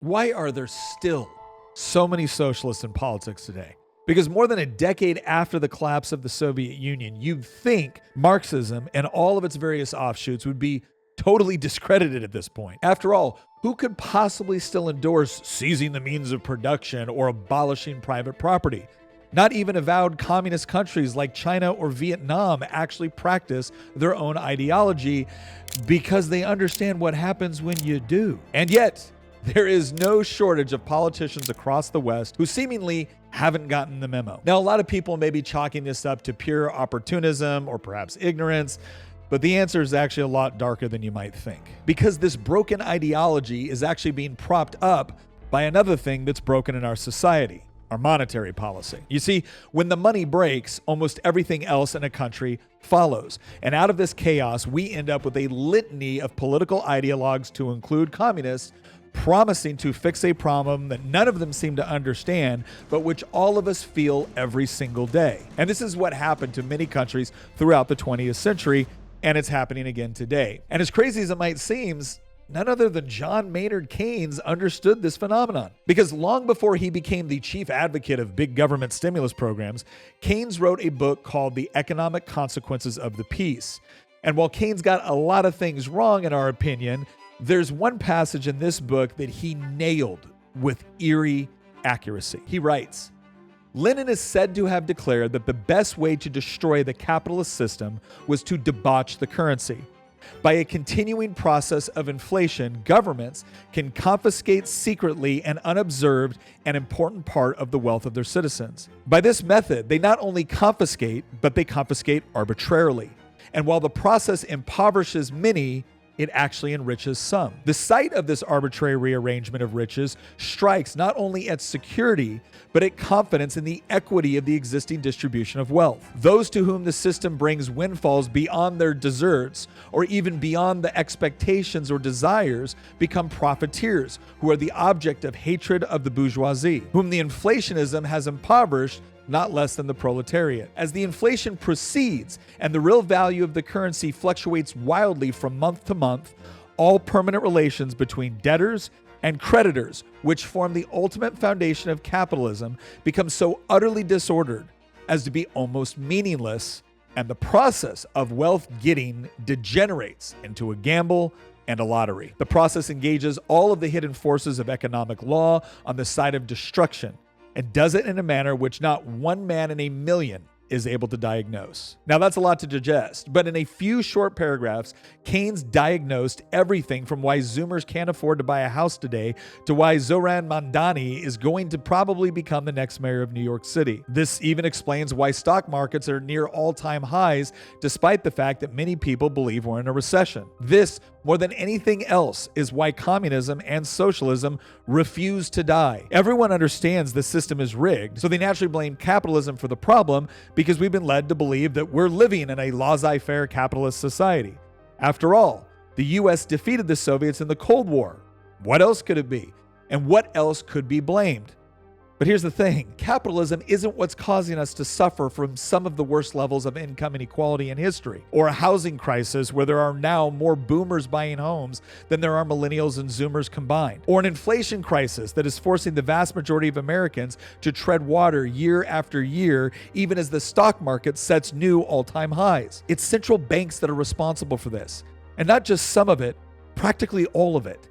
Why are there still so many socialists in politics today? Because more than a decade after the collapse of the Soviet Union, you'd think Marxism and all of its various offshoots would be totally discredited at this point. After all, who could possibly still endorse seizing the means of production or abolishing private property? Not even avowed communist countries like China or Vietnam actually practice their own ideology because they understand what happens when you do. And yet, there is no shortage of politicians across the West who seemingly haven't gotten the memo. Now, a lot of people may be chalking this up to pure opportunism or perhaps ignorance, but the answer is actually a lot darker than you might think. Because this broken ideology is actually being propped up by another thing that's broken in our society: our monetary policy. You see, when the money breaks, almost everything else in a country follows. And out of this chaos, we end up with a litany of political ideologues, to include communists, promising to fix a problem that none of them seem to understand, but which all of us feel every single day. And this is what happened to many countries throughout the 20th century, and it's happening again today. And as crazy as it might seem, none other than John Maynard Keynes understood this phenomenon. Because long before he became the chief advocate of big government stimulus programs, Keynes wrote a book called The Economic Consequences of the Peace. And while Keynes got a lot of things wrong, in our opinion, there's one passage in this book that he nailed with eerie accuracy. He writes, "Lenin is said to have declared that the best way to destroy the capitalist system was to debauch the currency. By a continuing process of inflation, governments can confiscate secretly and unobserved an important part of the wealth of their citizens. By this method, they not only confiscate, but they confiscate arbitrarily. And while the process impoverishes many, it actually enriches some. The sight of this arbitrary rearrangement of riches strikes not only at security, but at confidence in the equity of the existing distribution of wealth. Those to whom the system brings windfalls beyond their deserts, or even beyond the expectations or desires, become profiteers, who are the object of hatred of the bourgeoisie, whom the inflationism has impoverished not less than the proletariat. As the inflation proceeds and the real value of the currency fluctuates wildly from month to month, all permanent relations between debtors and creditors, which form the ultimate foundation of capitalism, become so utterly disordered as to be almost meaningless, and the process of wealth getting degenerates into a gamble and a lottery. The process engages all of the hidden forces of economic law on the side of destruction, and does it in a manner which not one man in a million is able to diagnose." Now, that's a lot to digest, but in a few short paragraphs, Keynes diagnosed everything from why Zoomers can't afford to buy a house today to why Zoran Mamdani is going to probably become the next mayor of New York City. This even explains why stock markets are near all-time highs, despite the fact that many people believe we're in a recession. This, more than anything else, is why communism and socialism refuse to die. Everyone understands the system is rigged, so they naturally blame capitalism for the problem, because we've been led to believe that we're living in a laissez-faire capitalist society. After all, the US defeated the Soviets in the Cold War. What else could it be? And what else could be blamed? But here's the thing: capitalism isn't what's causing us to suffer from some of the worst levels of income inequality in history, or a housing crisis where there are now more boomers buying homes than there are millennials and Zoomers combined, or an inflation crisis that is forcing the vast majority of Americans to tread water year after year, even as the stock market sets new all-time highs. It's central banks that are responsible for this, and not just some of it, practically all of it.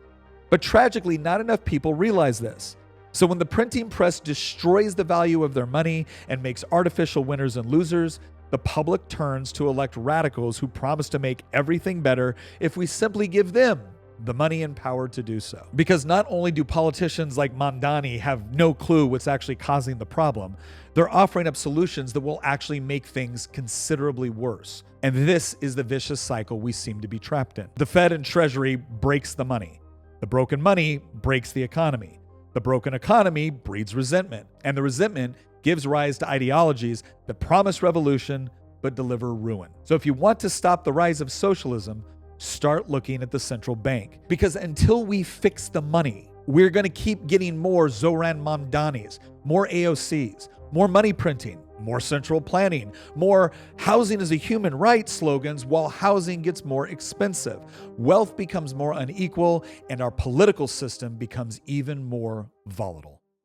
But tragically, not enough people realize this. So when the printing press destroys the value of their money and makes artificial winners and losers, the public turns to elect radicals who promise to make everything better if we simply give them the money and power to do so. Because not only do politicians like Mamdani have no clue what's actually causing the problem, they're offering up solutions that will actually make things considerably worse. And this is the vicious cycle we seem to be trapped in. The Fed and Treasury breaks the money. The broken money breaks the economy. The broken economy breeds resentment, and the resentment gives rise to ideologies that promise revolution but deliver ruin. So if you want to stop the rise of socialism, start looking at the central bank. Because until we fix the money, we're going to keep getting more Zoran Mamdanis, more AOCs, more money printing, more central planning, more housing is a human right slogans while housing gets more expensive. Wealth becomes more unequal, and our political system becomes even more volatile.